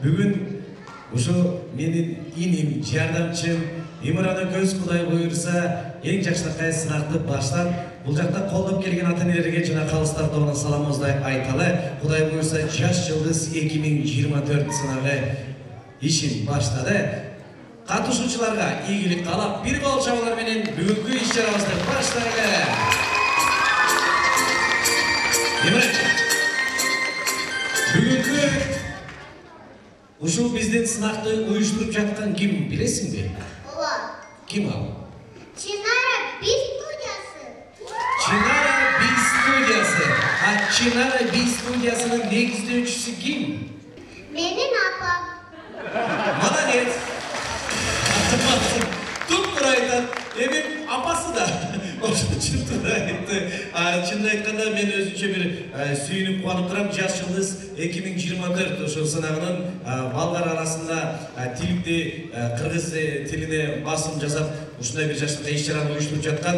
Bugün uşu менин иним, жардамчым, Имраны көз Кудай буйрса, эң жакшынакай сынакты баштап, бул жакта колдоп келген ата-энелерге жана калыстар тобуна саламыбызды айталы. Кудай буйрса, Жаш жылдыз 2024 сынагы ишин баштады. Катышуучуларга ийгилик каалап, бир кол чабуулар менен бүгүнкү иш-чарабызды баштайлы. Бүгүнкү ушул биздин сынакты уюштуруп жаткан ким билесиңби? Ооба. Ким ал? Чинара Би студиясы. Чинара Би студиясы. Чинара Би студиясынын негиздөөчүсү ким? Менин апам. Молодец. Туп-тура айтат. Эми апасы да. Чынтын айтты. Чынын айтканда мен өзүнчө бир сүйүнүп кубанып турам. Жаш жылдыз 2024 ошол сынагынын балдар арасында тилди кыргыз тилине басым жасап ушундай бир жаштыкка иш-чараны уюштуруп жаткан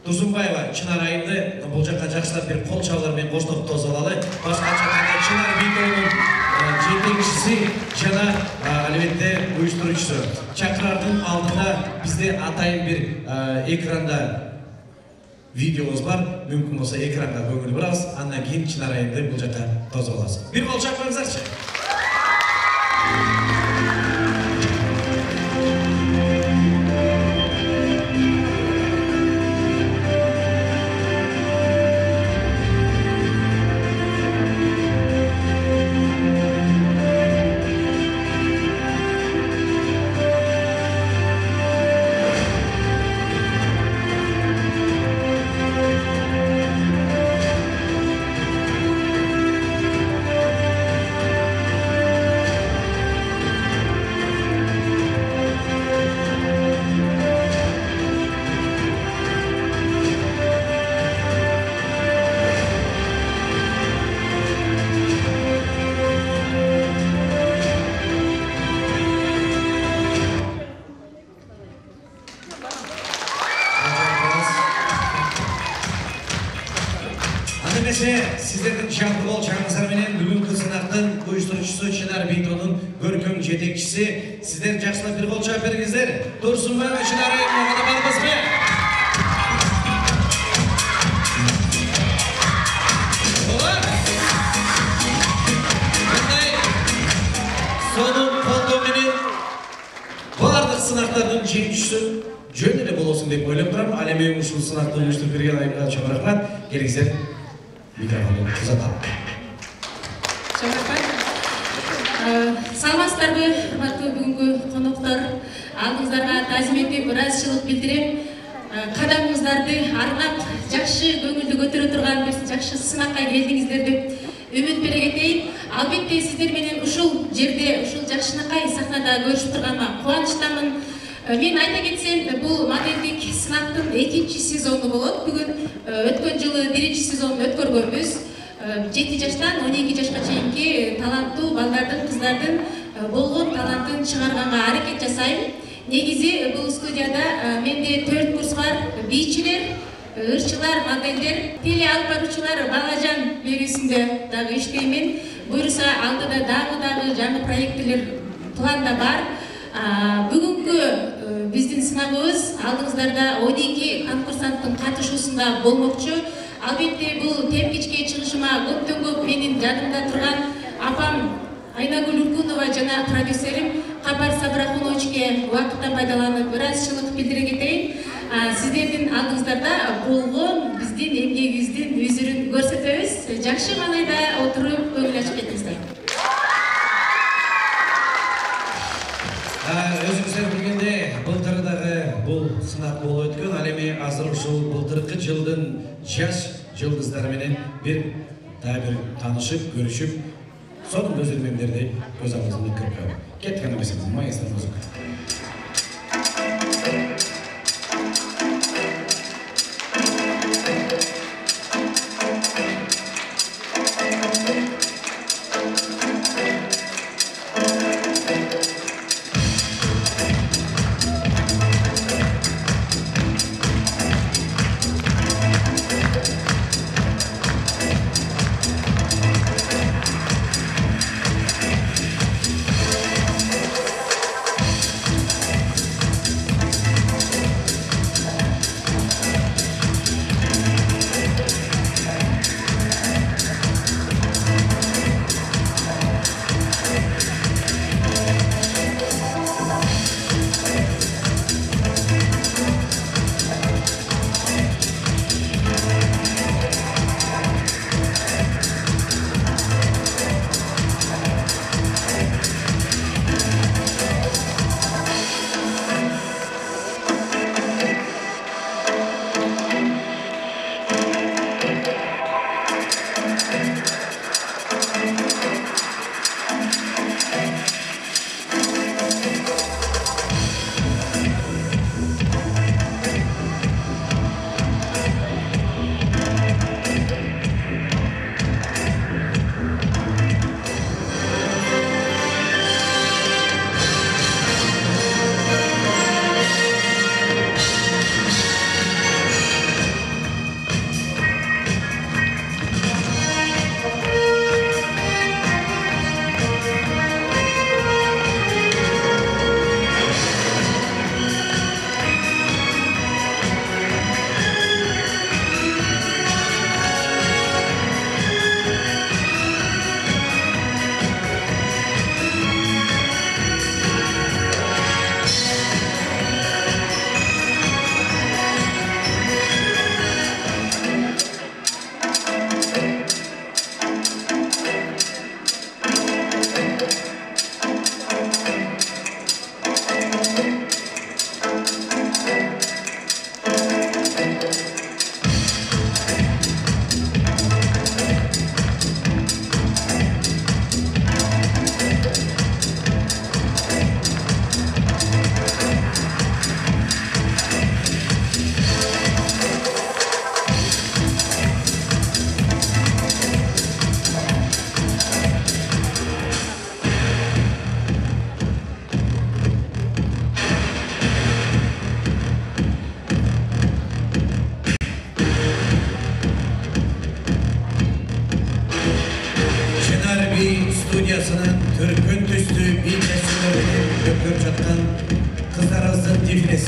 Турсунбаева Чынар айымды бул жакка жакшылап бир кол чабуулар менен коштоп тосолалы. Башкача Чынар Бийдонун жетекчиси жана албетте уюштуруучусу. Чакырардын алдында бизде атайын бир экранда видеобуз бар. Мүмкүн болсо экранга көңүл бурабыз. Андан кийин Чынар айымды бул жакка тосуп алабыз. Бир кол чапыңыздарчы. Sizlerden şarkı bol çağınızlar menен бүгүнкү сынактын уюштуруучусу Чынар Бийдонун көркөм жетекчиси. Сиздер жакшылап бир кол чаап бериңиздер. Турсунбаева Чынар айымга барбызбы? Сонун колдоо менен бардык сынактардын жеңүүчүсү жөн эле болосун деп ойлоп турам. Ал эми ушул сынакты уюштуруп берген айымга чоң рахмат. Келиңиздер. Микрофонду узатам. Саламатсыздарбы, урматтуу бүгүнкү коноктор. Алдыңыздарга таазиметти, ыраазычылык билдирем. Кадамыңыздарды арнап, жакшы көңүлдү көтөрө турган бир жакшы сынакка келдиңиздер деп үмүт бере кетейин. Албетте сиздер менен ушул жерде, ушул жакшынакай сахнада көрүшүп турганыма кубанычтамын. Мен айта кетсем, бул модельдик сынактын 2-чи сезону болот. Бүгүн өткөн жылы 1-чи сезонун өткөргөнбүз. 7 жаштан 12 жашка чейинки таланттуу балдардын, кыздардын болгон талантын чыгарганга аракет жасайм. Негизи бул студияда менде 4 курс бар. Бийчилер, ырчылар, модельдер, теле алып баруучулар Балажан берүүсүндө дагы иштеймин. Буюрса алдыда дагы жаңы проекттер планда бар. Бүгүнкү биздин сынагыбыз алдыңыздарда 12 конкурсанттын катышуусунда болмокчу. Албетте бул тепкичке чыгышыма көптөн көп менин жадымда турган апам Айнагүл Уркунова жана продюсерим Капар Сабрахуновичке убакыттан пайдаланып ыраазычылык билдире кетейин. Сиздердин алдыңыздарда болгон биздин эмгегибиздин үзүрүн көрсөтөбүз. Жакшы маанайда отуруп көңүл ачып кетиңиздер. Өзүңүздөр билгендей, былтыр дагы бул сынак болуп өткөн. Ал эми азыр ушул былтыркы жылдын жаш жылдыздары менен бир таанышып, көрүшүп, сонун өзүрмөмдөрдү көз алдыбызга кирип коелу. Кеткен эмесиз, маэстро музыка.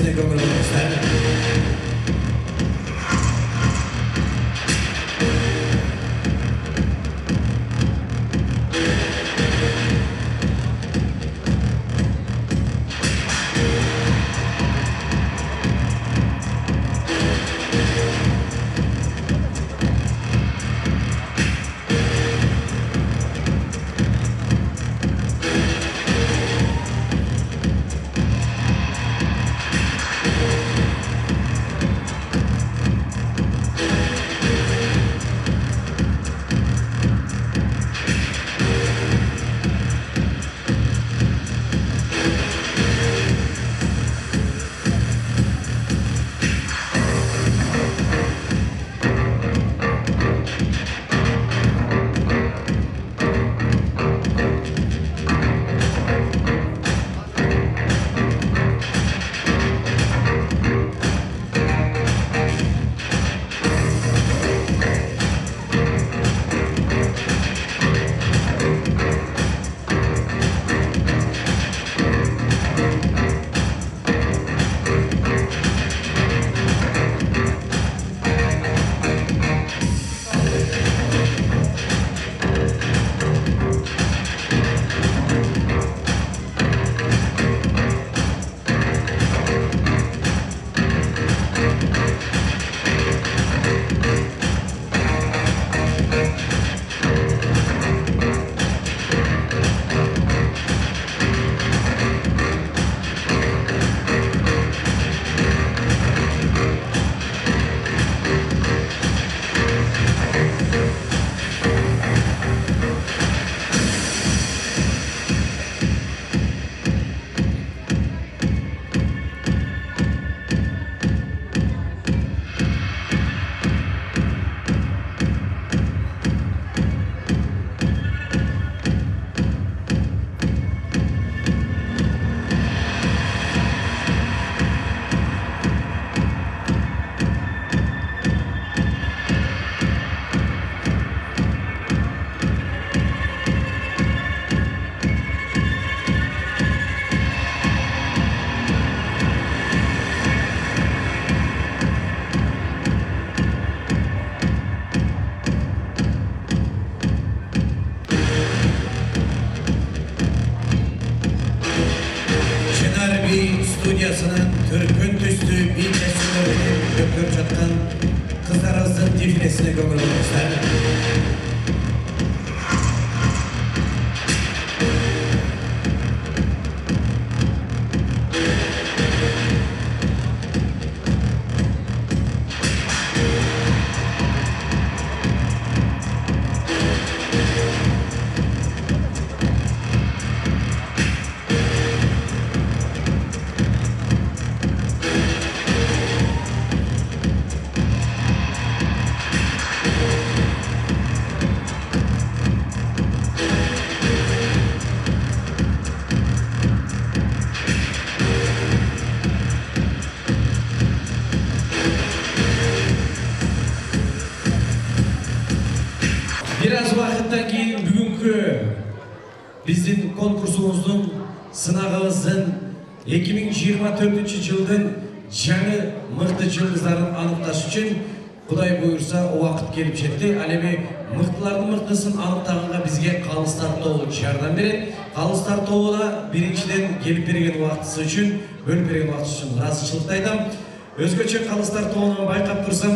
дифилесине көңүл бурыңуздар. Студиясының түркін түсті би кәсіпорынын өткөрүп жатқан қыздарымыздың дефилесіне көңіл бурыңыздар. Biraz vaqtdan keyin bugungi bizning konkursumuzning sınavımızın 2024-yıldan жаңы мықты жылдыздарын анықташ үшін Құдай бұйырса o вақыт келіп жетті. Әлеме мықтылардың мықтысын анықтағанға бізге қалыстар тобы жардам береді. Қалыстар тобы да біріншіден келіп берген уақытысы үшін, бөліп берген уақытысы үшін разышылықты айтам. Өзгөчө қалыстар тобынан байқап тұрсам,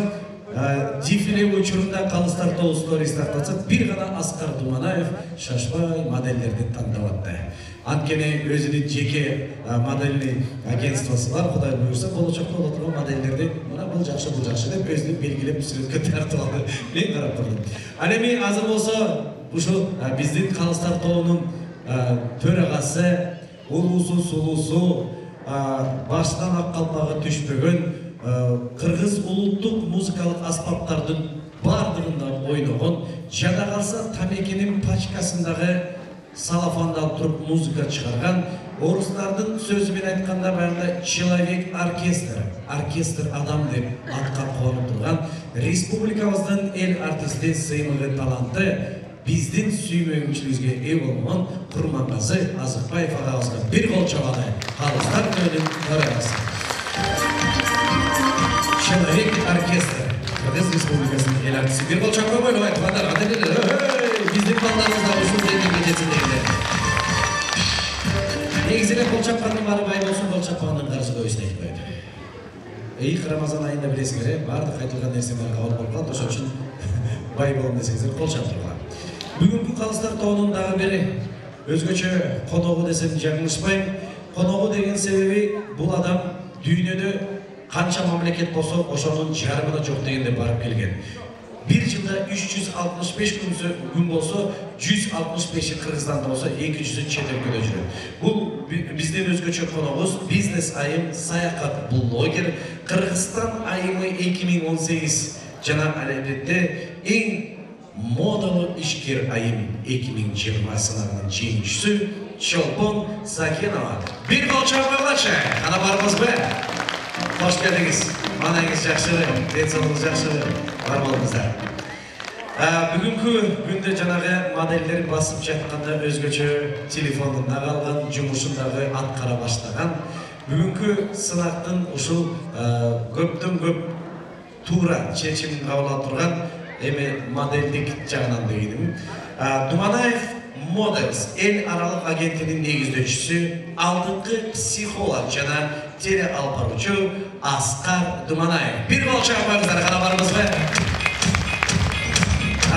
дефиле учурунда қалыстар тобы сторис тартатса, bir ғана Асқар Думанаев шашпай модельдерді таңдап атты. Анткени өзүнүн жеке модельный агентствосы бар. Кудай буюрса, болочокто боло турган модельдерди мына бул жакшы деп өзүнүн белгилеп сүрөткө тартып алды. Мен карап турдум. Ал эми азыр болсо ушул биздин Калыстар тобунун төрагасы, улуусу сулуусу, башынан ак калпагы түшпөгөн кыргыз улуттук музыкалык аспаптардын бардыгында ойногон, жада калса Тамекенин пачкасындагы салафандалып туруп музыка чыгарган, орустардын сөзүмен айтканда баягы человек оркестр адам деп атка коюп турган республикабыздын эл артисти, сыймыгы, таланты, биздин сүймөгүнчүлүгүбүзгө ээ болгон Курмангазы Азыкбаев агабызга бир кол чабады. Калыстар тобунун төрагасы. Филармоник оркестр. Кыргыз Республикасынын эл артисти. Бир кол чапкан койгула айткандар. Ата эле биздин балдарыбыз да ушул деңгээлге жетсин дегендер. Негизи эле кол чапкандын баары бай болсун, кол чапкандын каржы көбүсүн айтпайт. Ийик Рамазан айында билесиңер, баардык айтылган нерсе баары кабыл болуп калат. Ошон үчүн бай болом десеңиздер кол чаптыргыла. Бүгүнкү калыстар тоонун дагы бири өзгөчө коногу десем жаңылышпайм. Коногу деген себеби бул адам дүйнөдө канча мамлекет болсо ошонун жарымына жок дегенде барып келген. Bir жылда 365 gün болсо 165 Кыргызстанда болсо 200 чет өлкөдө жүрөт. Бул биздин өзгөчө коногубуз бизнес айым саякат блогер. Кыргызстан айымы 2018 жана албетте эң модалуу ишкер айым 2020 сынагынын жеңүүчүсү Чолпон Сакенова. Bir кол чапкылачы. Ана барбызбы? Hoş geldiniz. Manayınız жақшылы, денсаулығыңыз жақшылы. Бар болыңыздар. Бүгүнкү күндө жанагы модельдер басып жатканда өзгөчө телефонунда калган, жумушундагы аткара баштаган. Бүгүнкү сынактын ушул көптөн көп туура чечимин кабыл ала турган эми модельдик жагынан дегеним. Думанаев Models эл аралык агенттигинин негиздөөчүсү, алдыңкы психолог жана теле алып баруучу Аскар Думанаев. Bir кол чапкаңыздар, кана барбызбы?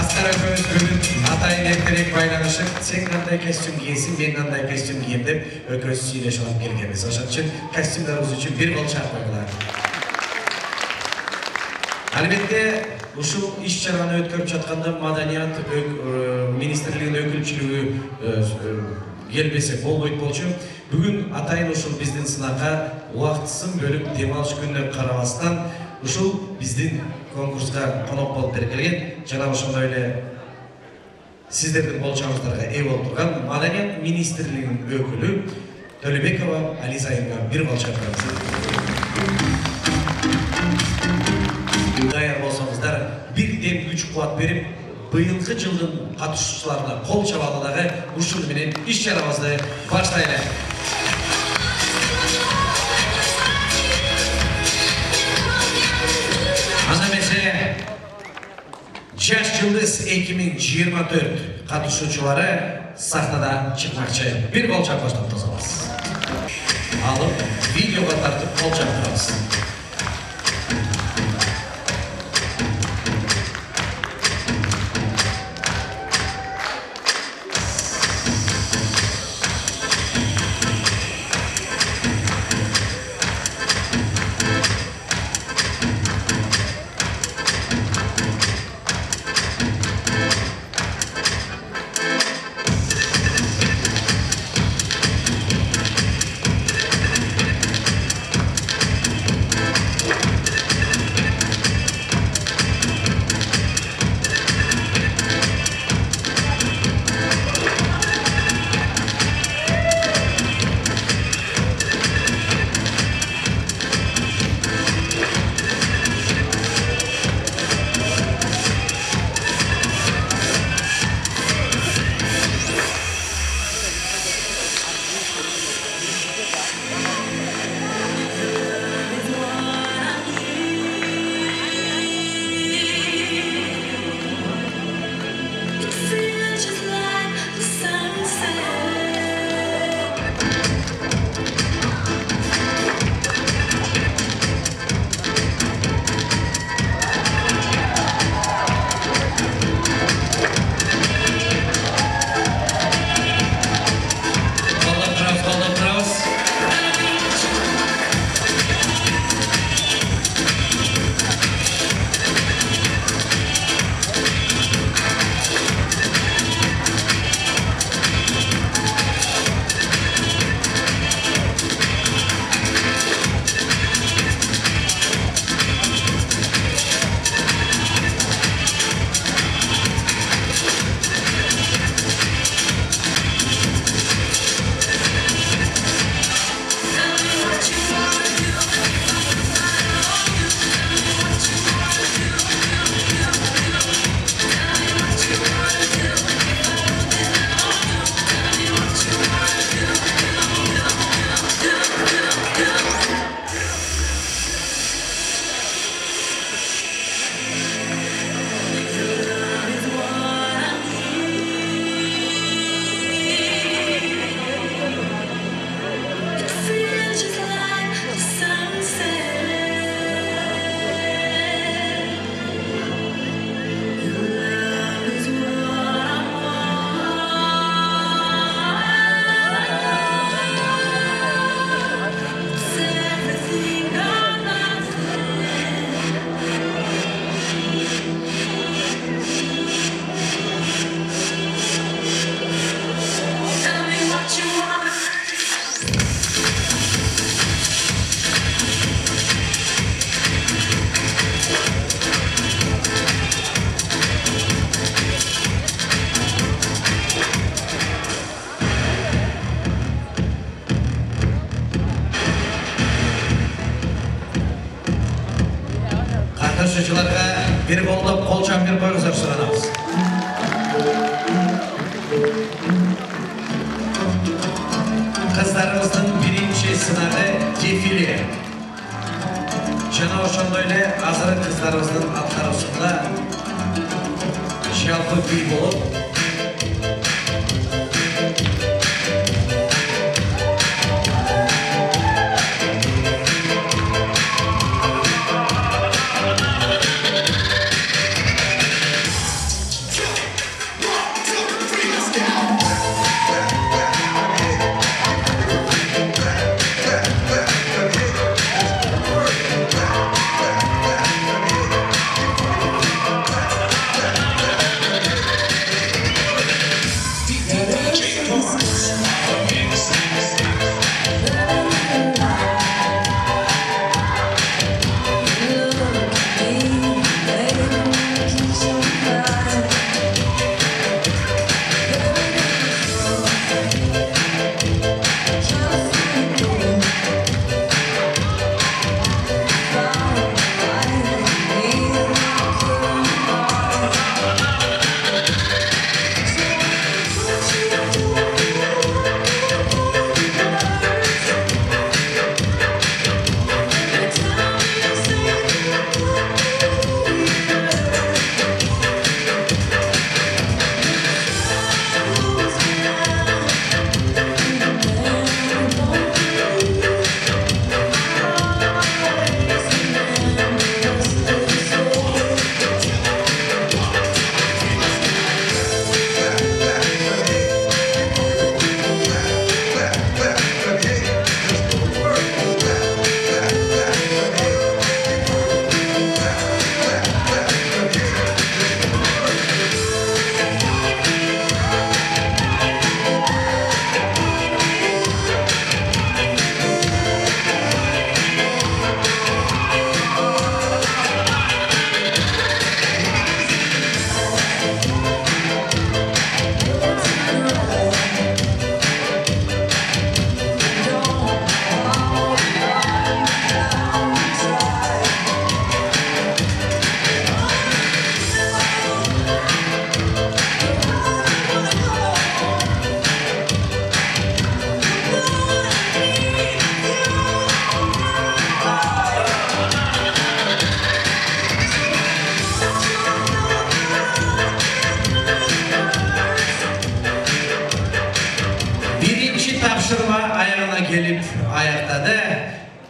Аскар экөөбүз бүгүн атайын эртерээк байланышып, сен кандай костюм кийесиң, мен кандай костюм кийем деп экөөбүз сүйлөшүп алып келгенбиз. Ошон үчүн костюмдарыбыз үчүн bir кол чапкаңыздар. Албетте, ушул иш-чараны өткөрүп жатканда Маданият министрлигинин өкүлчүлүгү келбесе болбойт болчу. Бүгүн атайын ушул биздин сынакка убактысын бөлүп дем алыш күнүнө карабастан ушул биздин конкурска конок болуп берилген жана ошондой эле сиздердин кол чабыңыздарга ээ болуп турган Маданият министрлигинин өкүлү Төлөбекова Ализа айымга bir кол чапкаңыз. Даяр болсаңыздар, bir дем күч кубат берип, быйылкы жылдын катышуучуларына кол чабалы дагы ушул менен иш-чарабызды баштайлы. Анда эмесе Жаш жылдыз 2024 катышуучулары сахнада чыкмакчы. Bir кол чапкычтан тособуз. Алып, видеого тартып кол чаптырабыз. катышуучуларга бир колдоп кол чапкыр коюңуздар суранабыз. Кыздарыбыздын биринчи сынагы дефиле. Жана ошондой эле азыр кыздарыбыздын аткаруусунда жалпы бий болуп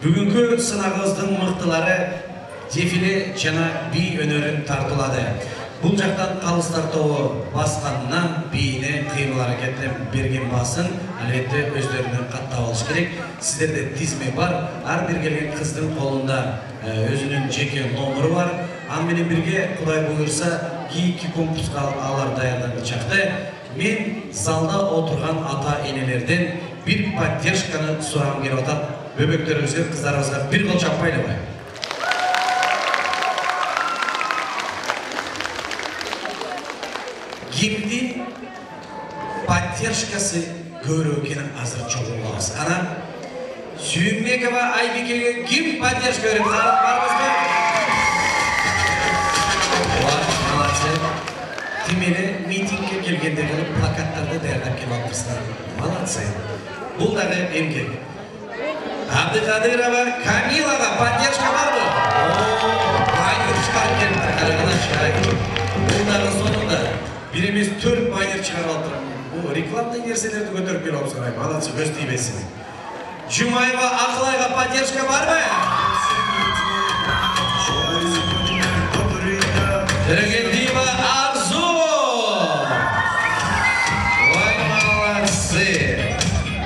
Бүгүнкү сынагыбыздын мыктылары дефиле жана бий өнөрүн тартуулады. Бул жактан калыстар тобу басканынан бийине кыймыл аракетин берген басын албетте өздөрүнөн каттап алыш керек. Сиздерде тизме бар, ар бир келген кыздын колунда өзүнүн жеке номуру бар. Аны менен бирге Кудай буйрса кийинки конкурска алар даярданычакты. Мен залда отурган ата-энелерден bir поддержканы сурагым келип атат. Бөбөктөрүбүзгө, кыздарыбызга бир кол чаппайлы бай. Кимдин поддержкасы көрүү экенин азыр чогулабыз. Ана Сүйүнбекова Айбикеге ким поддержка берет? Барбызбы? Молодцы. Тимели митингге келгендеги плакаттарды даярдап келип атыпсыздар. Молодцы. Бул дагы эмгек. Абдыкадырова Камилага поддержка барбы? Байнер чыгарып келипти, караган. Бул дагы сонунда бир эмес 4 байнер чыгарып алыптыр. Бул рекламный нерселерди көтөрүп келип атыпсыздар. Молодцы, көз тийбесин. Жумаева Акылайга поддержка барбы? Регендиева Арзу. Ой, молодцы.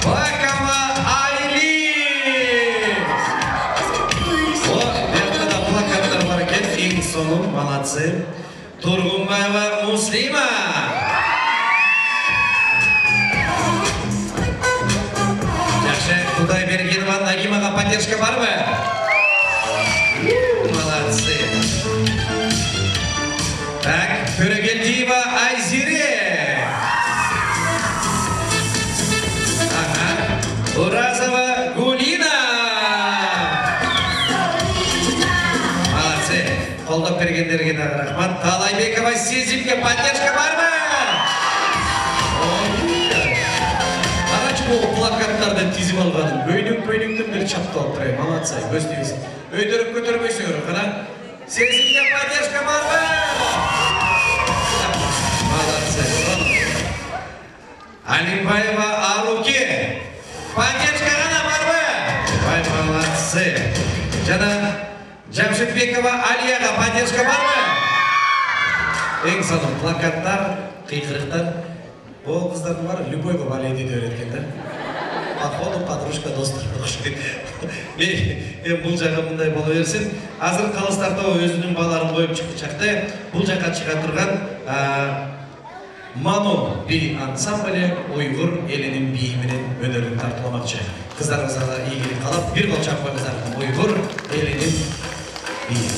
Бакова Айли. Вот, бертада плакаттар бар экен, эң соңу, молодцы. Тургунбаева Муслима. Кудайбергенова Нагимага поддержка барбы? Молодцы. Так, Төрегелдиева Айзире. Ага. Уразова Гулина. Молодцы. Қолдап бергендерге дагы рахмат. Таалайбекова Сезимге поддержка бармы? Карачы бул плакаттарды тизип алганын көйнөктөн бери чаптап турай. Молодцы, көздөгүз. Өйдөрүп көтөрбөйсүңөр, кана. Сезимге поддержка бармы? Молодцы. Алимбаева Аруке. Поддержка гана бармы? Ай, молодцы. Жана Жамшитбекова Алияга поддержка бармы? Эң сонун плакаттар, кыйкырыктар. Ол кыздардын баары любойго балейди деп өйрөткөн да. Походу подружка достор окшойт. Бул жагы мындай боло берсин. Азыр Калыстар тобу өзүнүн бааларын коюп чыкчакты. Бул жака чыга турган Ману би ансамблі Уйгур элинин бийи менен өнөрүн тартууламакчы. Кыздарыбызга да ийгилик каалап, бир кол чапкыңыздар. Уйгур элинин бийи.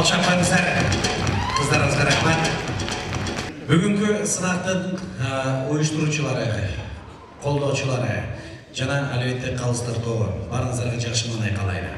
Алшапаңыздар, қыздарыңызға рахмат. Бүгінгі сынақтың ойыштырушылары, қолдаушылары, жана әлбетте Калыстар тобы барыңыздарға жақсы маңай қалайды.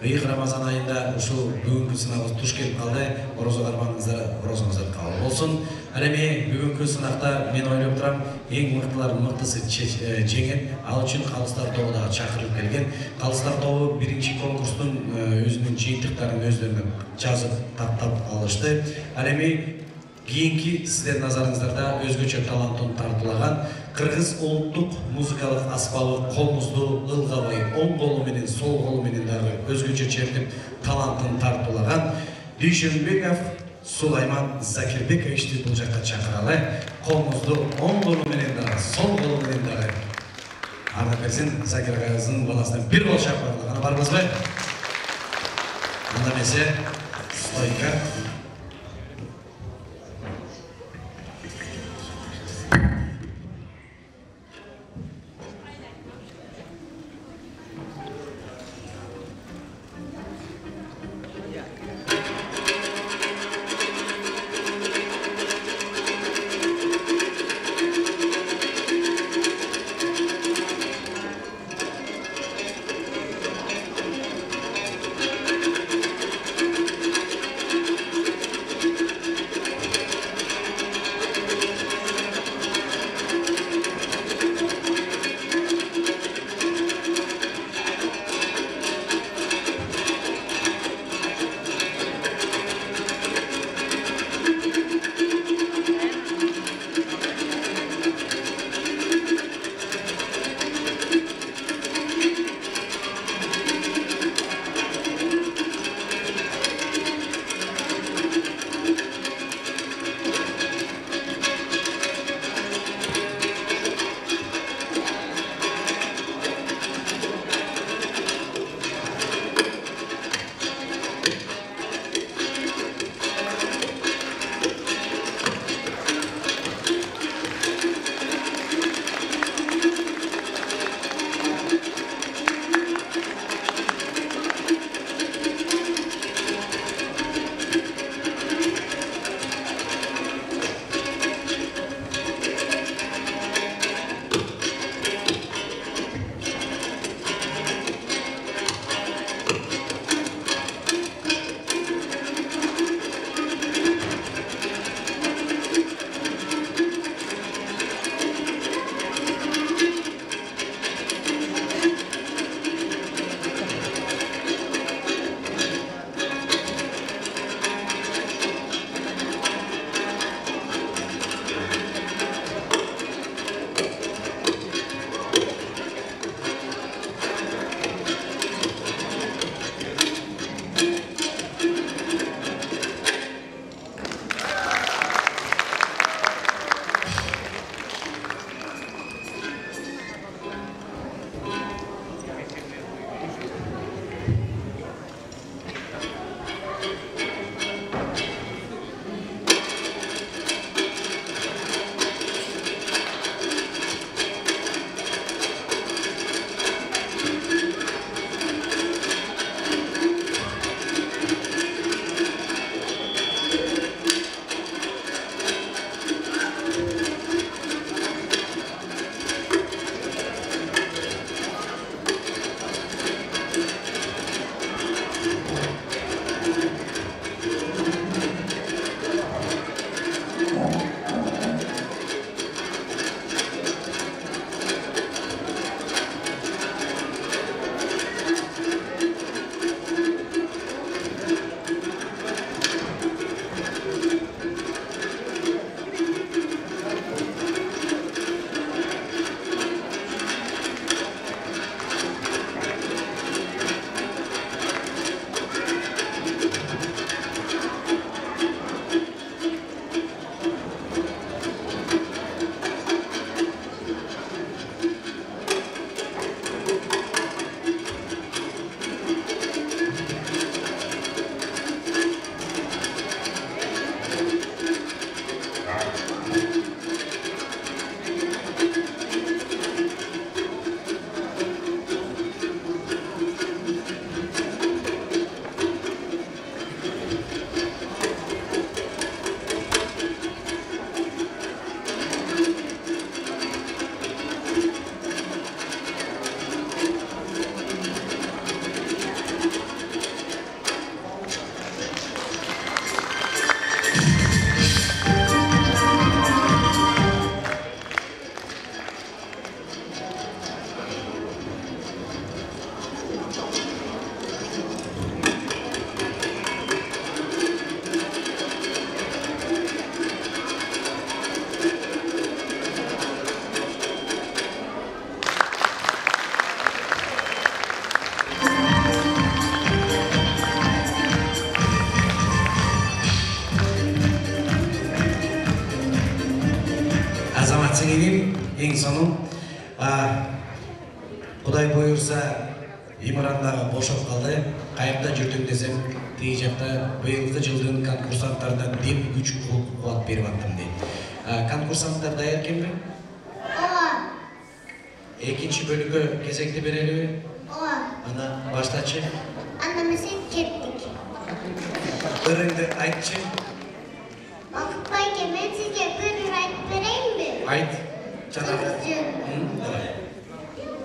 Иық Рамазан айында ушул бүгүнкү сынагыбыз туш келип калды. Орозо кармаңыздар, орозоңуздар кабыл болсун. Ал эми бүгүнкү сынакта мен ойлоп турам, эң мыктылардын мыктысы жеңет. Ал үчүн Калыстар тобу дагы чакырылып келген. Калыстар тобу биринчи конкурстун өзүнүн жыйынтыктарын өздөрүнө жазып таттап алышты. Ал эми кийинки сиздердин назарыңыздарда өзгөчө таланттын тартуулаган кыргыз улуттук музыкалык аспабы колмузду ылгабай оң колу менен сол колу менен дагы өзгөчө чертип талантын тартуулаган Дүйшөнбеков Сулайман Закирбековичти бул жакка чакыралы. Колуңузду оң колу менен дагы, сол колу менен дагы. Ардак берсин Закир агайыбыздын баласына бир кол чакыралы. Барбызбы? Анда эмесе стойка. сиңилим эң сонун Кудай буйрса имарандагы бошоп калды. Кайыкта жүрдүм десем, тиги жакта быйылкы жылдын конкурсанттарынан деп күч кубат берип аттым дейт. Конкурсанттар даяр экенби? Ооба. Экинчи бөлүккө кезекти берелиби? Ооба. Ана баштачы. Анда мисен кеттик. Ырыңды айтчы. Бакытбай эке, мен сизге бир ыр айтып берейинби? Айт. Жанагы.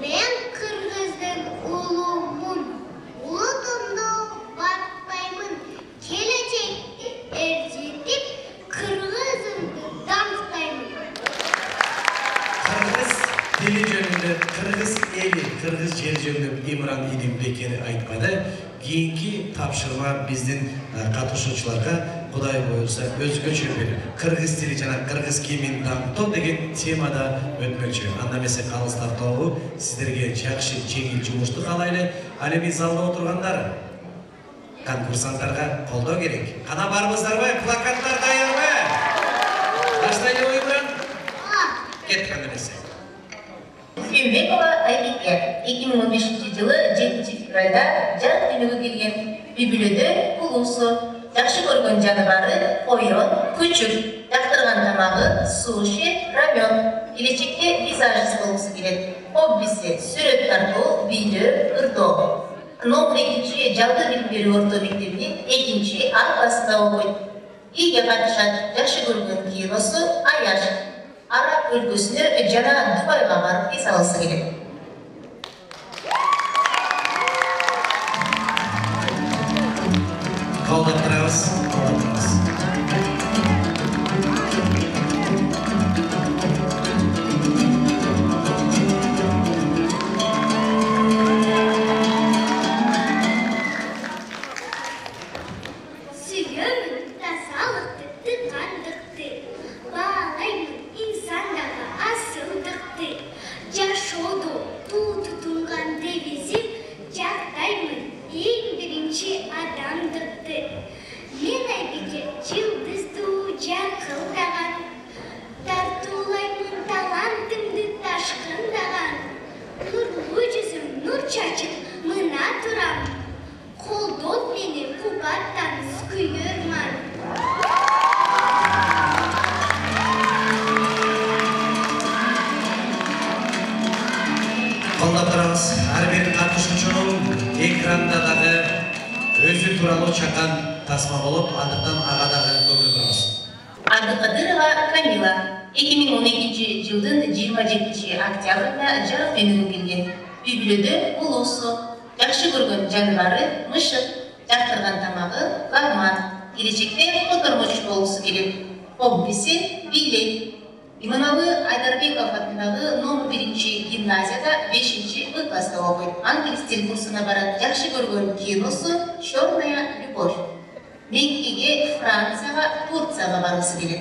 Мен кыргыздын улуумун. Улутумду батпаймын. Келечекти эржитип, кыргызымды даңктаймын. Кыргыз тили жөнүндө, кыргыз эли, кыргыз жери жөнүндө Имран Илим бекер айтпады. Кийинки тапшырма биздин катышуучуларга Кудай буйрса өзгөчө бир кыргыз тили жана кыргыз кийимин даңктоо деген темада өтмөкчү. Анда эмесе калыс тартообу сиздерге жакшы жеңил жумушту каалайлы. Ал эми залда отургандар конкурсанттарга колдоо керек. Кана барбыздарбы? Плакаттар даярбы? Баштайлы Имран. Кеттик анда эмесе. Сүйүмбекова Айбике 2015-жылы 7-февралда жарык дүйнөгө келген. Үй-бүлөдө улуусу, жакшы көргөн жаныбары койрон, күчүк, жактырган тамагы суши, рамен. Келечекте визажист болгусу келет. Хоббиси сүрөт тартуу, бийлөө, ырдоо. Номер 2 жалгы билим берүү орто мектебинин 2 А классында окуйт. Ийге катышат, жакшы көргөн киносу Аяш. Араб өлкөсүнө жана Дубайга барып виз алысы келет. Колдоп турабыз. Сүйөмүн тазалыкты, тыкандыкты, баалаймын инсандагы асылдыкты. Жашоодо туу тутунган девизим, жактаймын эң биринчи адамдыкты. Мен Айбике жылдызды жаркылдаган, тартуулаймын талантымды ташкындаган. Нурлуу жүзүм нур чачып мына турам. Колдоп мени кубаттан сүйөрман. Колдоп турабыз. Ар бир катышуучунун экранда дагы өзү тууралуу чакан тасма болуп, андыктан ага дагы көңүл бурабыз. Абдыкадырова Камила 2012 жылдын 27 октябрында жарык дүйнөгө келген. Үй-бүлөдө улуусу, жакшы көргөн жаныбары мышык, жактырган тамагы гарман. Келечекте котормочу болгусу келет. Хоббиси бийлик. Иманалы Айдарбеков атындагы номер 1 гимназияда 5 Б класста окуйт. Англис тил курсуна барат. Жакшы көргөн киносу Черная любовь. Меккеге, Францияга, Турцияга баргысы келет.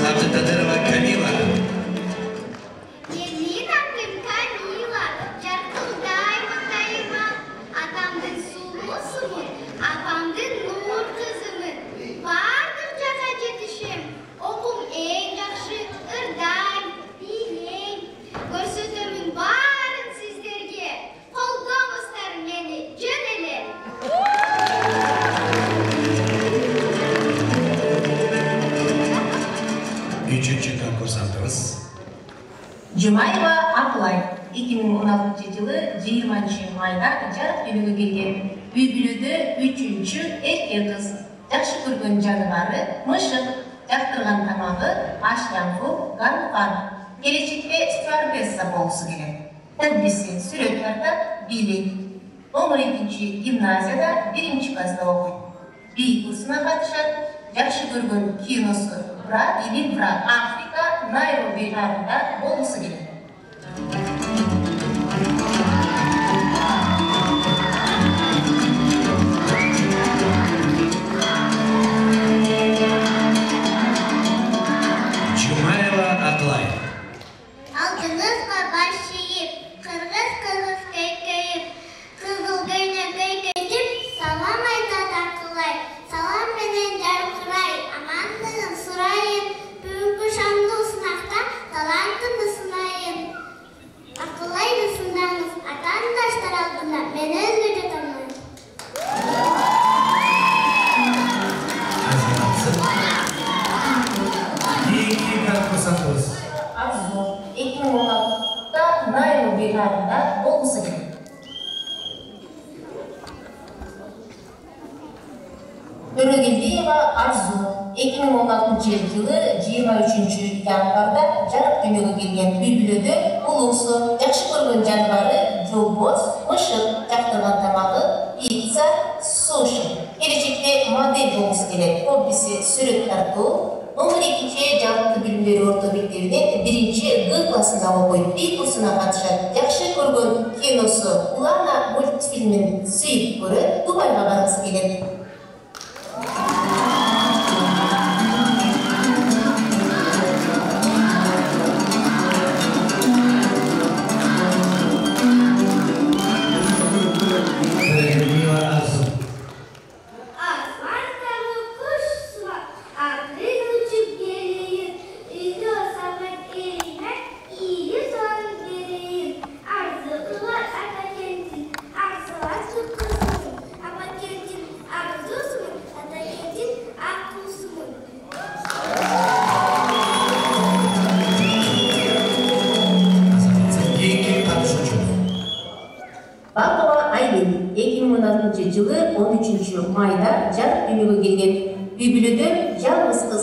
Абдыкадырова Камила. Менин атым Камила, жаркылдаймын дайыма. Атамдын сулуусумун, апамдын нур кызымын. Бардык жака жетишем, окум эң жакшы, ырдайм, бийлейм. Көрсөтөмүн баарын сиздерге, колдоңуздар мени жөн эле. Üçüncü konkursantımız. Жумаева Аплай 2016 жылы 20 майда жарык дүйнөгө келген. Үй-бүлөдө 3 эркек кыз. Жакшы көргөн жаныбары мышык, жактырган тамагы ашьянфу, гарман. Келечекте стюардесса болгусу келет. Хоббиси сүрөт тартат, бийлик. Номер 2 гимназияда 1 класста окуйт. Би курсуна катышат. Жакшы көргөн киносу Брат или Брат Африка Найроби шаарында болгусу келет. Жумаева Аклай. Алтын Keyingi konkursatыбыз. Arzu 2016'da Nairobi ayında olması gerek. Төрөгелдиева Арзу 2016 жылы 23 январда жарык дүйнөгө келген. Бүлбүлөдө улуусу жакшы көргөн жаныбары жолбоз, мышык, жактырган тамагы пицца, суши. Келечекте модель болушу керек. Хоббиси сүрөт тартуу. Номер 2 жалпы билим берүү орто мектебинин 1 Г классында окуйт. Би курсуна катышат. Жакшы көргөн киносу Улана мультфильмин сүйүп көрөт. Дубайга баргысы келет. Жылы 13 майда жарык дүйнөгө келген. Бүбүлөдө жалгыз кыз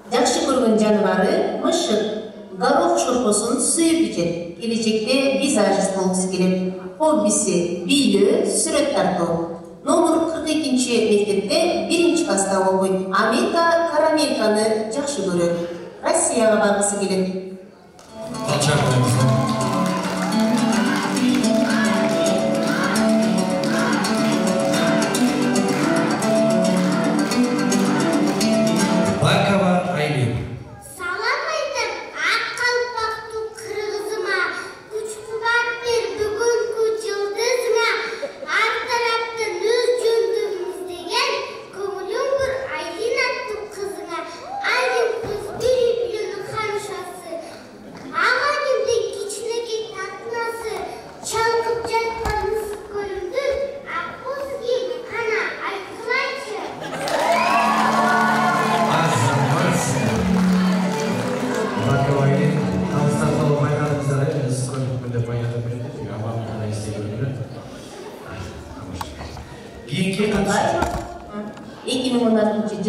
жакшы көргөн жаныбары мышык, горох шорпосун сүйүп ичет. Келечекте визажист болгусу келет. Хоббиси бийлөө, сүрөт тартуу. Номер 42 мектепте 1 класста окуйт. Америка карамелканы жакшы көрөт. Россияга баргысы келет.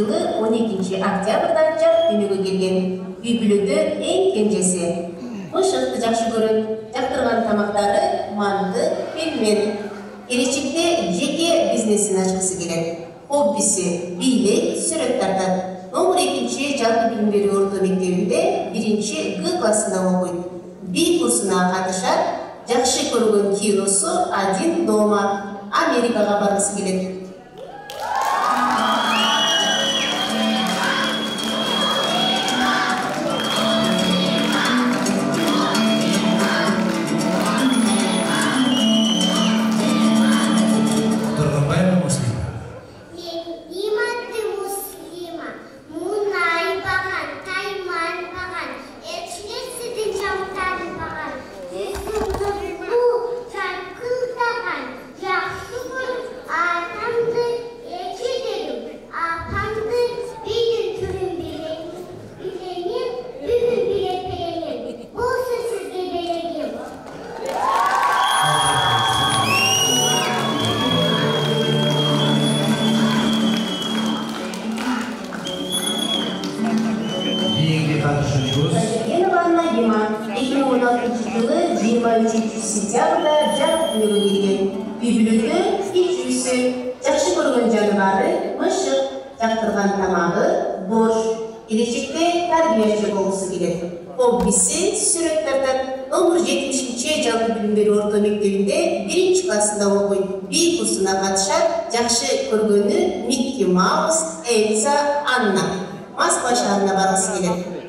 Жылы 12 октябрда жарык дүйнөгө келген. Бүбүлөдө эң кенжеси. Мышыкты жакшы көрөт. Жактырган тамактары манты, пельмен. Келечекте жеке бизнесин ачкысы келет. Хоббиси бийлик, сүрөт тартат. Номер 2 жалпы билим берүү орто мектебинде 1 Г классында окуйт. Би курсуна катышат. Жакшы көргөн киносу Один дома. Америкага баргысы келет. Сентябрда жарык дүйнөгө келген. Бүбүлөдө ичүүсү, жакшы көргөн жаныбары мышык, жактырган тамагы борщ. Келечекте тарбиячы болгусу келет. Хоббиси сүрөт тартат. Номер 70 жалпы билим берүү орто мектебинде 1 классында окуйт. Би курсуна катышат. Жакшы көргөнү Микки Маус, Эльза, Анна. Москва шаарына баргысы келет.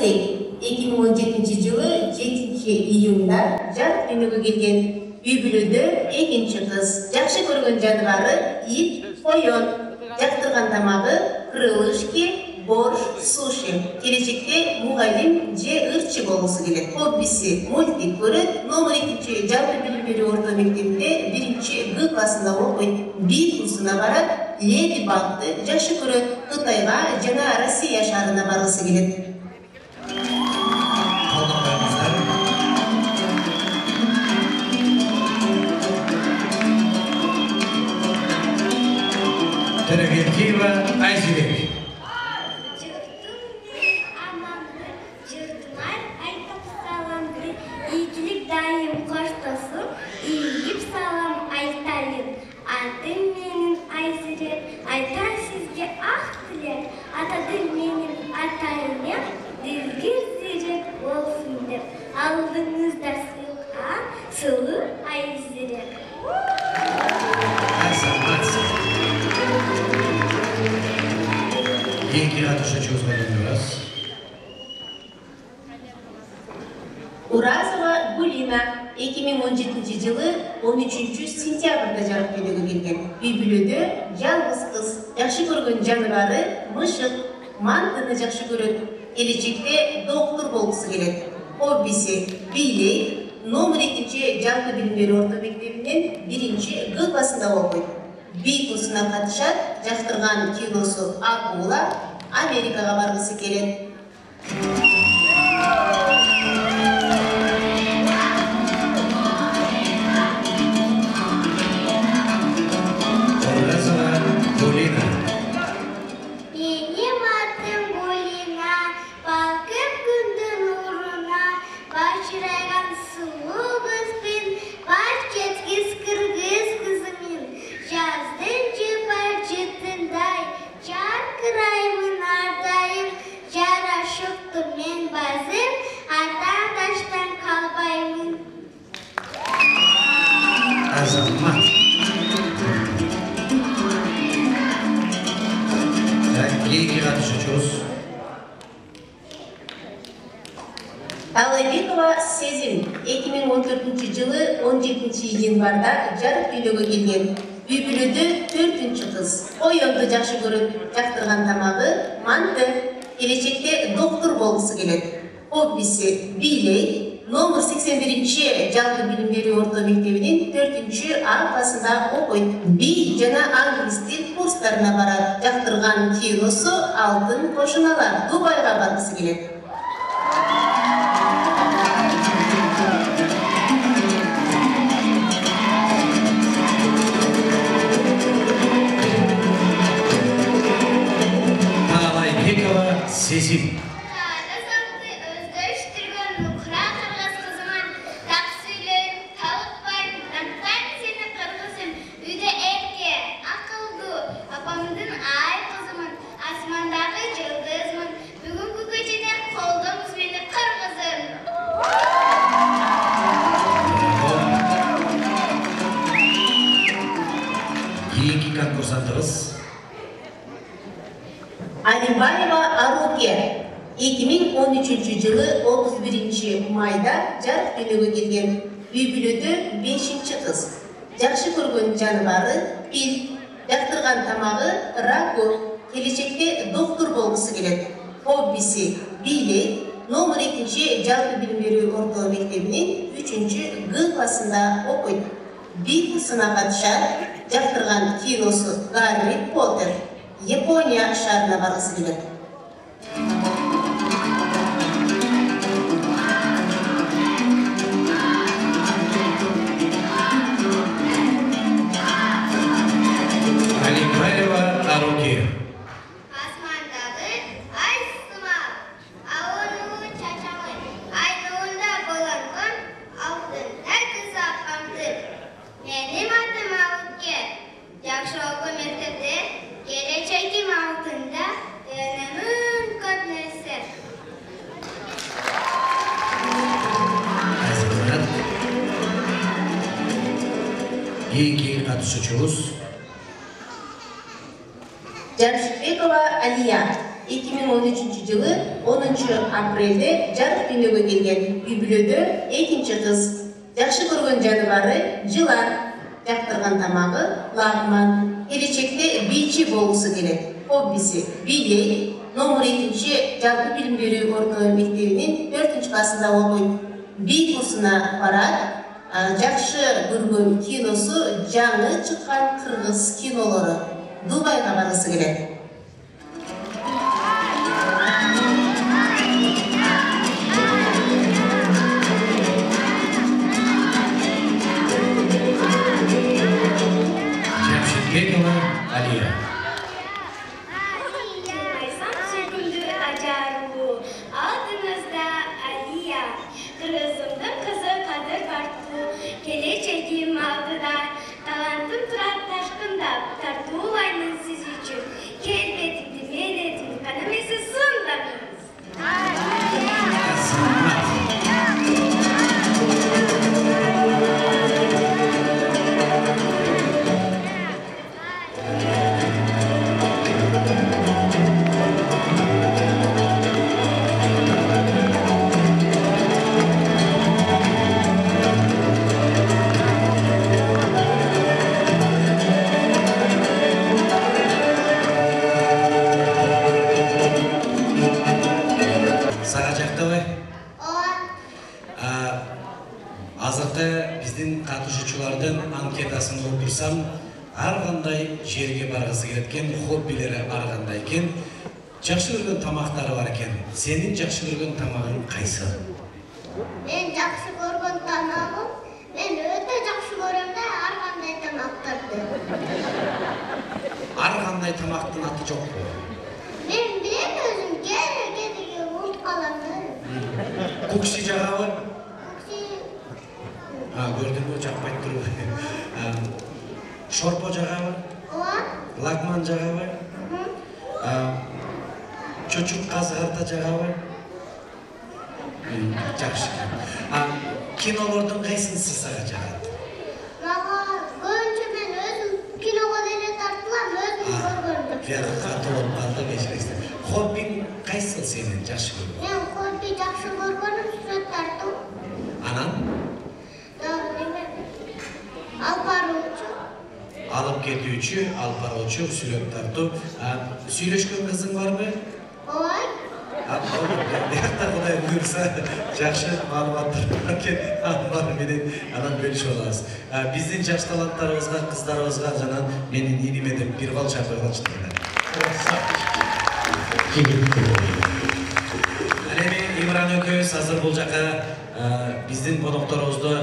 элек 2017-жылы 7-июнда жарык дүйнөгө келген. Үй бүлөдө экинчи кыз. Жакшы көргөн жаныбары ит, коён. Жактырган тамагы крылышки, борщ, суши. Келечекте мугалим же ырчы болгусу келет. Хоббиси мультик көрөт. Номер 2 жалпы билим берүү орто мектебинде 1-Г классында окуйт. B курсуна барат. Леди Багды жакшы көрөт. Кытайга жана Россия шаарына баргысы келет. Терегентиева Айзибек. Жыртыңар айтып саламды, ийгилик дайым коштосун, ийгип салам айтайын. Атым менин Айзибек, айтар сизге ак тилек, атадым менин атайым, дилгир зирек болсун деп. Алдыңызда сыйга, сылы Айзибек. Кийинки катышуучубузга келебиз. Уразова Гулина 2017-жылы 13-сентябрда жарык дүйнөгө келген. Үй бүлөдө жалгыз кыз. Жакшы көргөн жаныбары мышык, мантыны жакшы көрөт. Келечекте доктор болгусу келет. Хоббиси бийлейт. Номер 2 жалпы билим берүү орто мектебинен 1-Г классында окуйт. B курсуна катышат. Жактырган киносу Акула. Америкага баргысы келет. Менин атым Гулина, балкып күндүн нурuna, башырайган сулуу кызбын, баш кеткиз кыргыз кызымын. Жаздын жыпар жытындай, жаркыраймын ардайым, жарашыптым мен базым, атан таштан калбаймын. Азамат. Кийинки катышуучубуз. Алайбекова Сезим 2014-жылы 17-январда жарык дүйнөгө келген. Үй бүлөдө 4-кыз. Коёнду жакшы көрөт. Жактырган тамагы манты. Келечекте доктор болгусу келет. Хоббиси бийлейт. Номер 81 жалпы билим берүү орто мектебинин 4-А классында окуйт. Би жана англис тил курстарына барат. Жактырган киносу Алтын кошуналар. Дубайга баргысы келет. Алайбекова Сезим. Кийинки конкурсантыбыз. Алимбаева Аруке 2013-жылы 31-майда жарык дүйнөгө келген. Үй бүлөдө 5-кыз. Жакшы көргөн жаныбары пил. Жактырган тамагы раку. Келечекте доктор болгусу келет. Хоббиси бийлейт. Номер 2 жалпы билим берүү орто мектебинин 3-Г классында окуйт. B курсуна катышат. Жактырган киносу Гарри Поттер. Япония шаарына баргысы келет. Алимбаева Аруке. Асмандагы ай сымал, ауыруу чачамын, айнуунда болгон алтында кыз апамды. Менин атым Алуке, жакшы окуу мектепте, келечегим алтында, өнөмүн көп нерсе. Азамат. Кийинки катышуучубуз. Жамшитбекова Алия 2013-жылы 10-апрелде жарык дүйнөгө келген. Үй бүлөдө экинчи кыз. Жакшы көргөн жаныбары жылан, жактырган тамагы лагман. Келечекте бийчи болгусу келет. Хоббиси бийлик. Номер 2 жалпы билим берүү орто мектебинин 4-классында окуйт. Би курсуна барат. Жакшы көргөн киносу жаңы чыккан кыргыз кинолору. Дубайга баргысы келет. Jamshidbekova Aliya. Baysan sürgündü acarbu, adınızda Aliya. Kırgızımdın kızı kadır bartu, geleceğim aldılar. Talantım turat taşkında, tartuğulayın siz için. Kelbetimdi, menetim, kanımesi sındamınız. Азыркы биздин катышуучулардын анкетасын окурсам, ар кандай жерге баргысы келет экен, хоббилери ар кандай экен, жакшы көргөн тамактары бар экен. Сенин жакшы көргөн тамагың кайсы? Мен жакшы көргөн тамагым, мен өтө жакшы көрөм да ар кандай тамактарды. Ар кандай тамактын аты жокпу? Мен билем өзүм кээде унутуп калам да. Кукси жагабы? Gördüğümü çakmayıp duruyor. Şorpo jagabı? Lagman jagabı? Çocuk kazgarta jagabı? Жақсы. Кинолордун кайсын сага жагат? Мага көбүнчө мен өзүм киного деле тартылам, өзүм көргөндүм. Каты болуп калды кечиресиз. Хоббиң кайсы сенин жакшы көргөн? Мен хобби жакшы көргөнүм сүрөт тартуу. Анан? Алып кетүүчү, алып баруучу, сүйлөп тартуу. Сүйлөшкөн кызың барбы? Ой. Биякта Кудай буйрса, жакшы маалыматтар бар экен. Алар менен анан бөлүшүп алабыз. Биздин жаш таланттарыбызга, кыздарыбызга жана менин иниме деп бир бал чакырып алыштыңдар. Эми Имран экөөбүз азыр бул жака биздин конокторубузду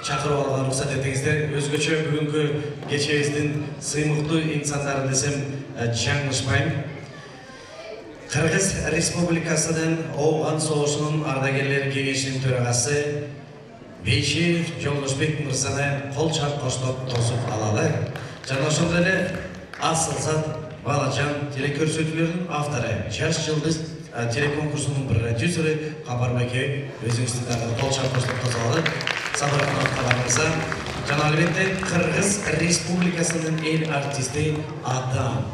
чакырып алганга уруксат этиңиздер. Өзгөчө бүгүнкү кечебиздин сыймыктуу инсандары десем жаңылышпайм. Кыргыз Республикасынын Ооган согушунун ардагерлери кеңешинин төрагасы Бейшиев Жолдошбек мырзаны кол чап коштоп тосуп алалы. Жана ошондой эле Асылзат Балажан телекөрсөтүүлөрүнүн автору, Жаш жылдыз телеконкурсунун продюсери Капарбеке өзүңүздүн дагы кол чап коштоп тосуп алалы. Сабыркаларыңызга жана албетте Кыргыз Республикасынын эл артисти Адам.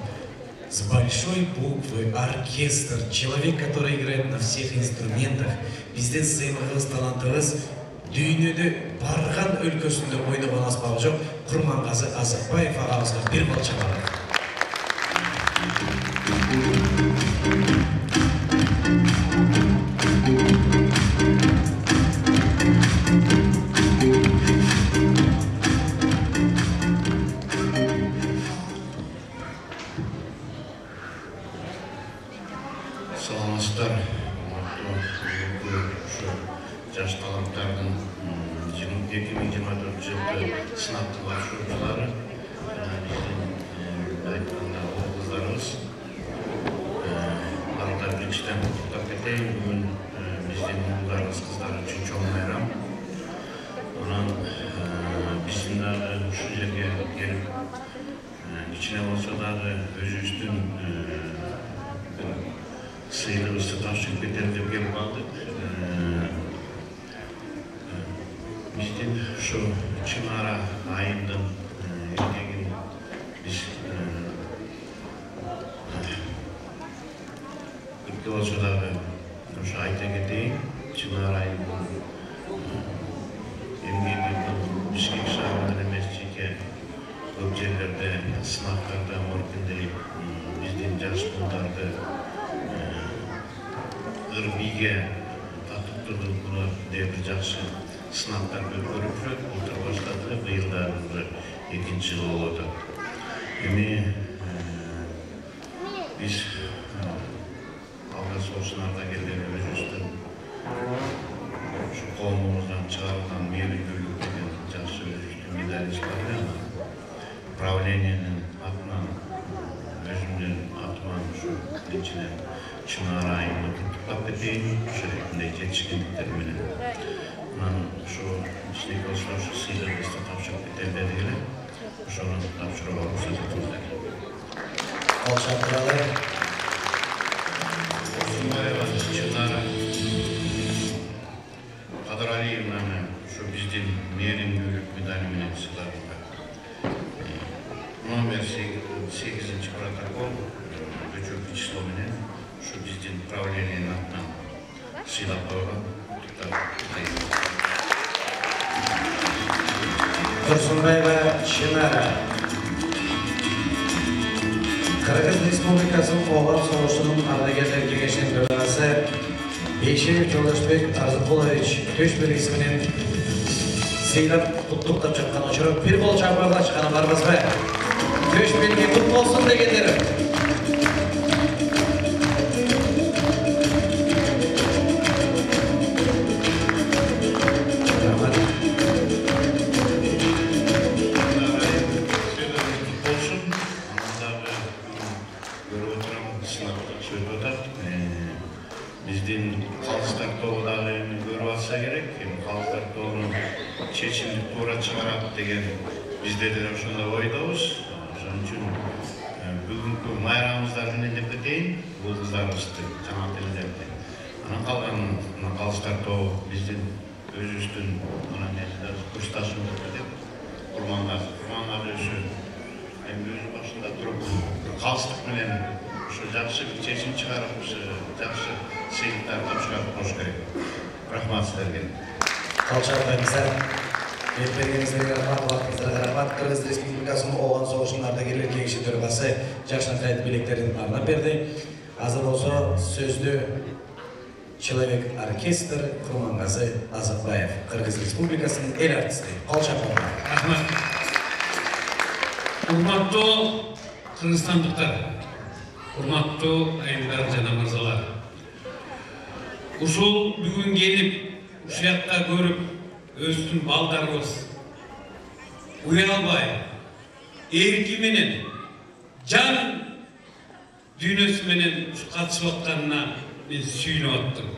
С большой буквы оркестр, человек, который играет на всех инструментах, биздин сыймыгыбыз, талантыбыз дүйнөдө барган өлкөсүндө ойногон аспабы жок Курмангазы Азыкбаев агабызга бир бал чабалы. Саламатсыздар, жаш таланттардын 2024 жылғы сынақты башкаруучулары, биздин айтканда кыздарыбыз. Алар биринчиден токтоп кетейин, бүгүн биздин уулдарыбыз, кыздар үчүн чоң майрам. Анан биздин дагы ушул жерге келип, кичине болсо дагы өзүбүздүн сыйлыгыбызды тапшырып кетели деп келип калдык. Биздин ушу Чымара айындын эртегин биз Типті болса дагы ошо айта кетейин, Чынар айылынын эмгеги бул Бишкек шаарында эмес жеке көп жерлерде сынактарда өркүндөйүп, биздин жаш балдарды ыр бийге тартып турдук деп бир жакшы сынактар көрүп жүрөт. Былтыр баштады, быйыл да уже экинчи жыл болуп атат. Эми биз Алга Соғышының ардагерлери өзүбүздүн ушу коомубуздан чыгарылган мээримдүүлүк деген жакшы өзүбүздүн медалибиз бар эле. Правлениянын атынан, өзүмдүн атыман ушу биринчиден Чынар айылын куттуктап кетейин, ушу ретинде жетишкендиктер менен. Анан ушу ичинеки болсо ушу сыйлыгыбызды тапшырып кетели дедик эле. Ошону тапшырууга уруксат этиңиздер. Ал шақыралы. Чынар Кадыралиевнаны ушу биздин мээримдүүлүк медали менен сыйладык. Номер 8 протокол көчөк число менен ушу биздин правлениянын атынан сыйлап койгон. Турсунбаева Чынара. Кыргыз Республикасынын Коомдук Согушунун ардагерлер кеңешинин төрагасы Бейшеев Жолдошбек Арзыкулович Төшбелгиси менен сыйлап куттуктап жаткан очрок бир кол чапырга чыкканы барбызбы? Төшбелги кут болсун дегендер. Биздин калыстар тобу дагы эми көрүп атса керек. Калыстар тобунун чечимди туура чыгарат деген бизде деле ошондой ойдобуз. Ошон үчүн бүгүнкү майрамыбыздар менен деп кетейин, бул кыздарыбызды жаман телдерди. Анан калган калыстар тобу биздин өзүбүздүн курсташыбыз деп Курмангазы өзү эми өз башында туруп калыстык менен ушу жакшы бир чечим чыгарып, жакшы сыйлыктар тапшырып коюш керек. Рахмат силерге. Калчакбайыңыздар. Бергениңиздерге рахмат, убактыңыздарга рахмат. Кыргыз Республикасынын Ооган Согушунун ардагерлер кеңешинин төрагасы Жакшынкай билектерин арнап берди. Азыр болсо сөздү Человек оркестр Курмангазы Азыкбаев, Кыргыз Республикасынын эл артисти. Калчакбай. Рахмат. Урматтуу кыргызстандыктар, урматтуу айылдар жана мырзалар. Ушул бүгүн келип, ушул жакта көрүп, өздүн балдарыбыз уялбай, эрки менен, жан дүйнөсү менен катышып атканына мен сүйүнүп аттым.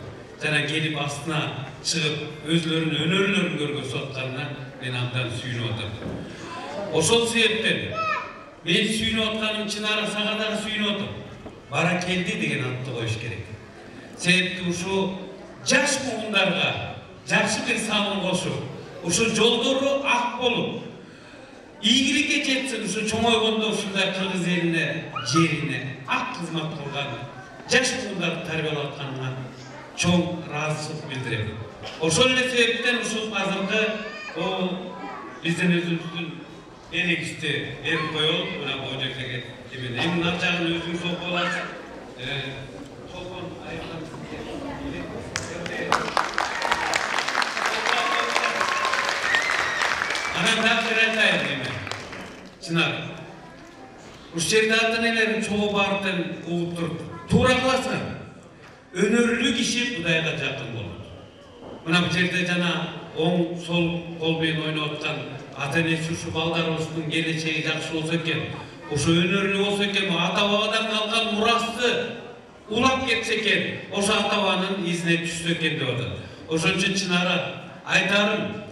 Жана келип астына чыгып, өзлөрүнүн өнөрлөрүн көргөзүп атканына мен абдан сүйүнүп атам. Ошол себептен мен сүйүнүп атканым Чынар сага дагы сүйүнүп атам. Бара келди деген атты коюш керек. Себепти ушу жаш муундарга жакшы бир салым кошуп, ушу жолдору ак болуп, ийгиликке жетсин, ушу чоңойгондо ушундай кыргыз элине, жерине ак кызмат кылган жаш муундар тарбиялап атканына чоң ыраазычылык билдирем. Ошол эле себептен ушул азыркы биздин өзүбүздүн элегисти берип коелу, мына бул жерге эми нар жагын өзүңүз окуп аласыз. Анан дагы бир айтайын эми. Чынар. Ушул жерде ата-энелерин чогуу барыптан угуп туруп, туура кыласың. Өнөрлүү киши Кудайга жакын болот. Мына бул жерде жана оң сол кол менен ойноп аткан ата-энеси ушу балдарыбыздын келечеги жакшы болсо экен, ошо өнөрлүү болсо экен, ата-бабадан калган мурасты улап кетсе экен, ошо ата-бабанын изине түшсө экен деп атат. Ошон үчүн Чынара айтарым,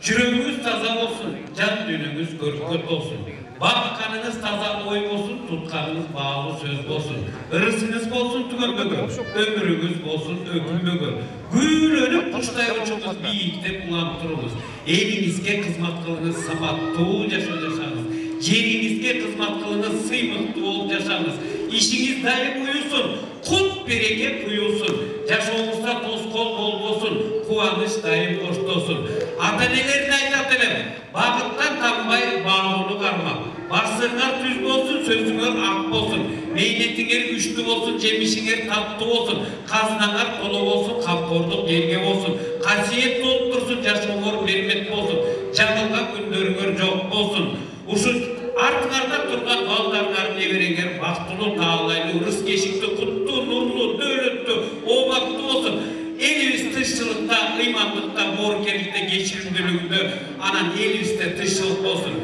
жүрөгүңүз таза болсун, жан дүйнөңүз көркөт болсун. Bakkanınız taza oy olsun, tutkanınız bağlı söz olsun. Irısınız olsun, tükönmөгөн. Ömürünüz olsun, ökülmөгөн. Gülönüp kuştay uçunuz biyikte kullanıp turunuz. Elinizge kızmat kılınız, sabattуу yaşam yaşanız. Yerinizge kızmat kılınız, sıymıktуу olup yaşanız. İşiniz daim uyusun. Kut береке куюлсун, жашооңузда тоскоол болбосун, кубаныч дайым коштосун. Ата-энелерине айтат элем, багыттан танбай багууну кармак. Басыңар түз болсун, сөзүңөр ак болсун. Мейнетиңер күчтүү болсун, жемишиңер таттуу болсун. Казынаңар толо болсун, камкордук элге болсун. Касиет болуп турсун, жашооңор бермет болсун. Жаңылган күндөрүңөр жок болсун. Ушу артыңарда турган балдарыңар, небереңер бактылуу, таалайлуу, ырыс кешиктүү, куттуу, нурлуу, дөөлөттүү, оомактуу болсун. Элибиз тынччылыкта, ыймандыкта, боорукерликте, кечиримдүүлүгүндө, анан элибизде тынччылык болсун.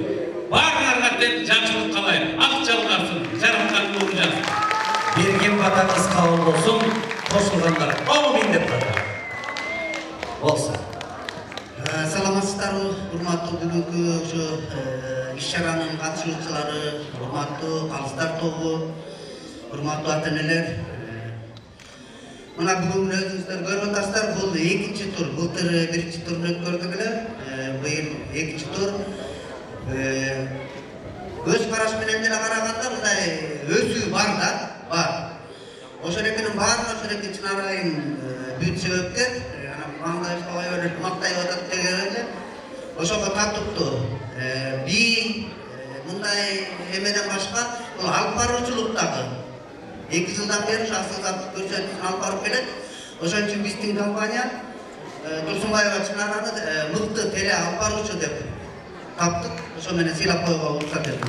Баарыңарга тең жакшылык каалайм. Ак жалгасын, жараткан нуру жазсын. Берген батаңыз кабыл болсун, кошулгандар амин деп атат. Болсун. Саламатсыздарбы, урматтуу бүгүнкү ушу иш-чаранын катышуучулары, урматтуу калыстар тобу, урматтуу ата-энелер. Мына бүгүн өзүңүздөр көрүп атасыздар, бул экинчи тур. Былтыр биринчи турун өткөрдүк эле. Быйыл экинчи тур. Көз караш менен деле караганда мындай өсүү бар да, бар. Ошол экинин баарын ошол эки Чынар айым бүт себепкер, маңдай кой эле мактай атат деген эле. Ошого татыктуу. Би мындай эмеден башка бул алып баруучулуктагы 2 жылдан бери асылдап көрсөтүүсүн алып барып келет. Ошон үчүн биздин компания Турсунбаева Чынараны мыкты теле алып баруучу деп таптык. Ошо менен сыйлап коюуга уруксат этим.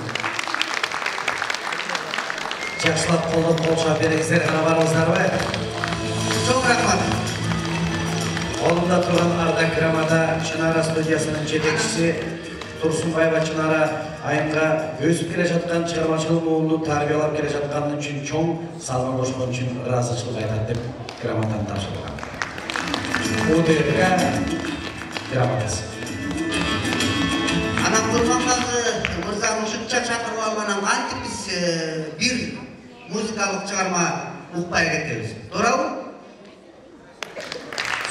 Жакшылап колдоп колчоп бериңиздер, гана барыңыздарбы? Чоң рахмат. Колунда турган ардак грамота Чынара студиясынын жетекчиси Турсунбаева Чынара айымга өсүп келе жаткан чыгармачылык муунду тарбиялап келе жатканы үчүн чоң салым кошкон үчүн ыраазычылык айтат деп грамотаны тапшырган. УДК грамотасы. Анан Курмангазы мырзаны ушунча чакырып алгандан кантип биз бир музыкалык чыгарма укпай кетебиз. Туурабы?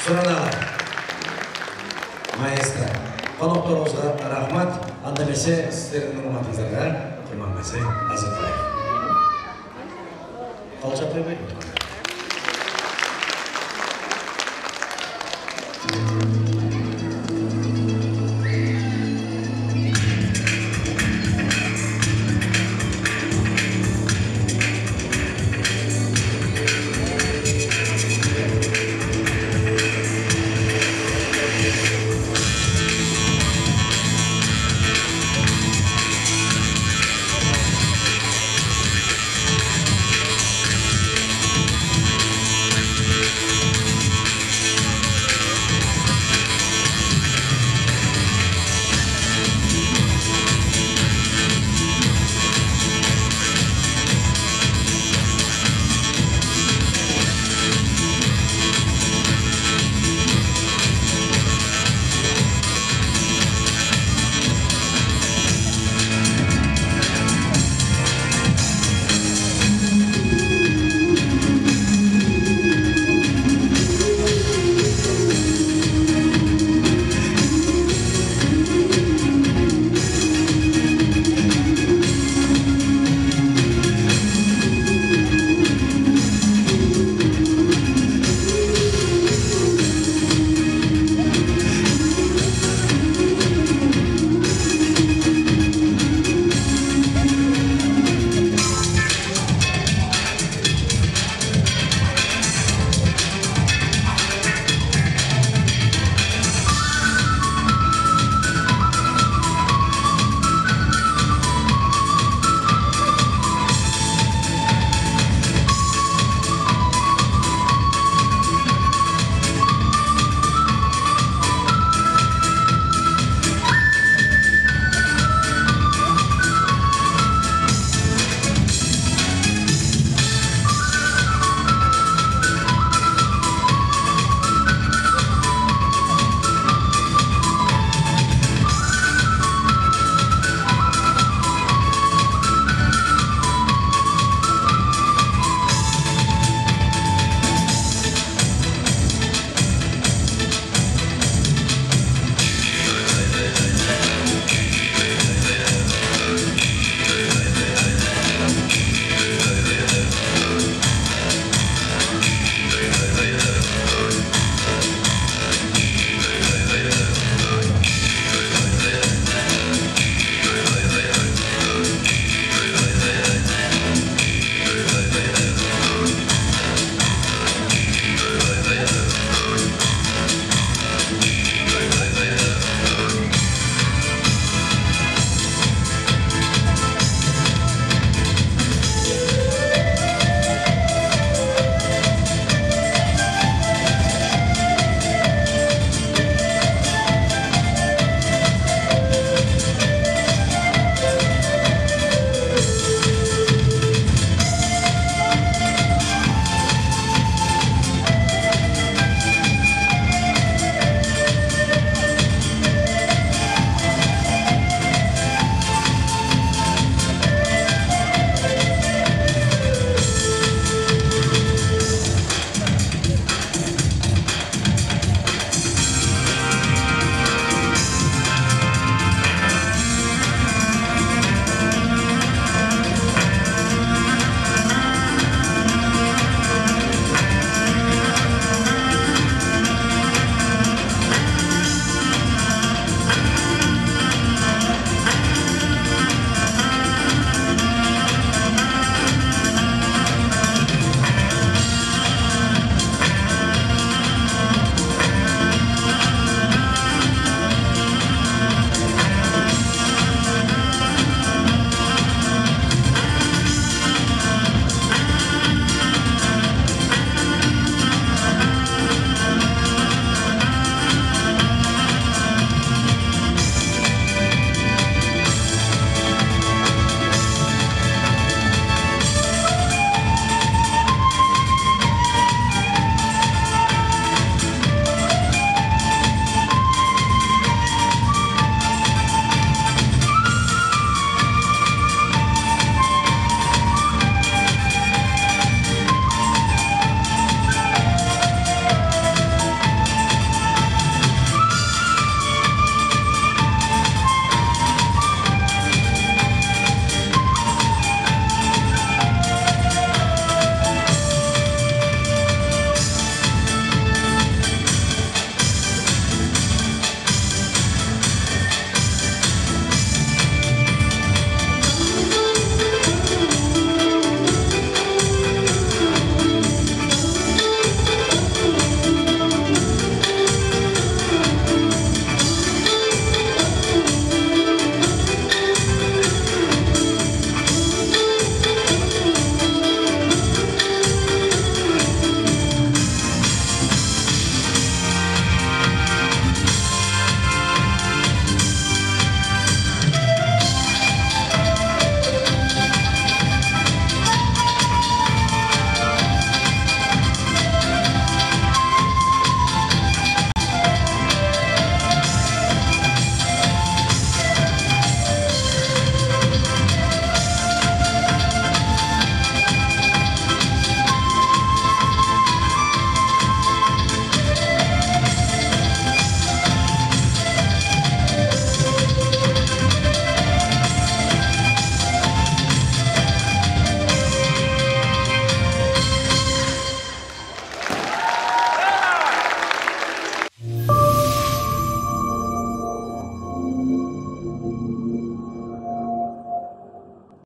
Суранала. Маэстро. Конокторубузга рахмат. Анда эмесе сиздердин урматыңыздарга Курмангазы Азырбаев. Калча койбойт.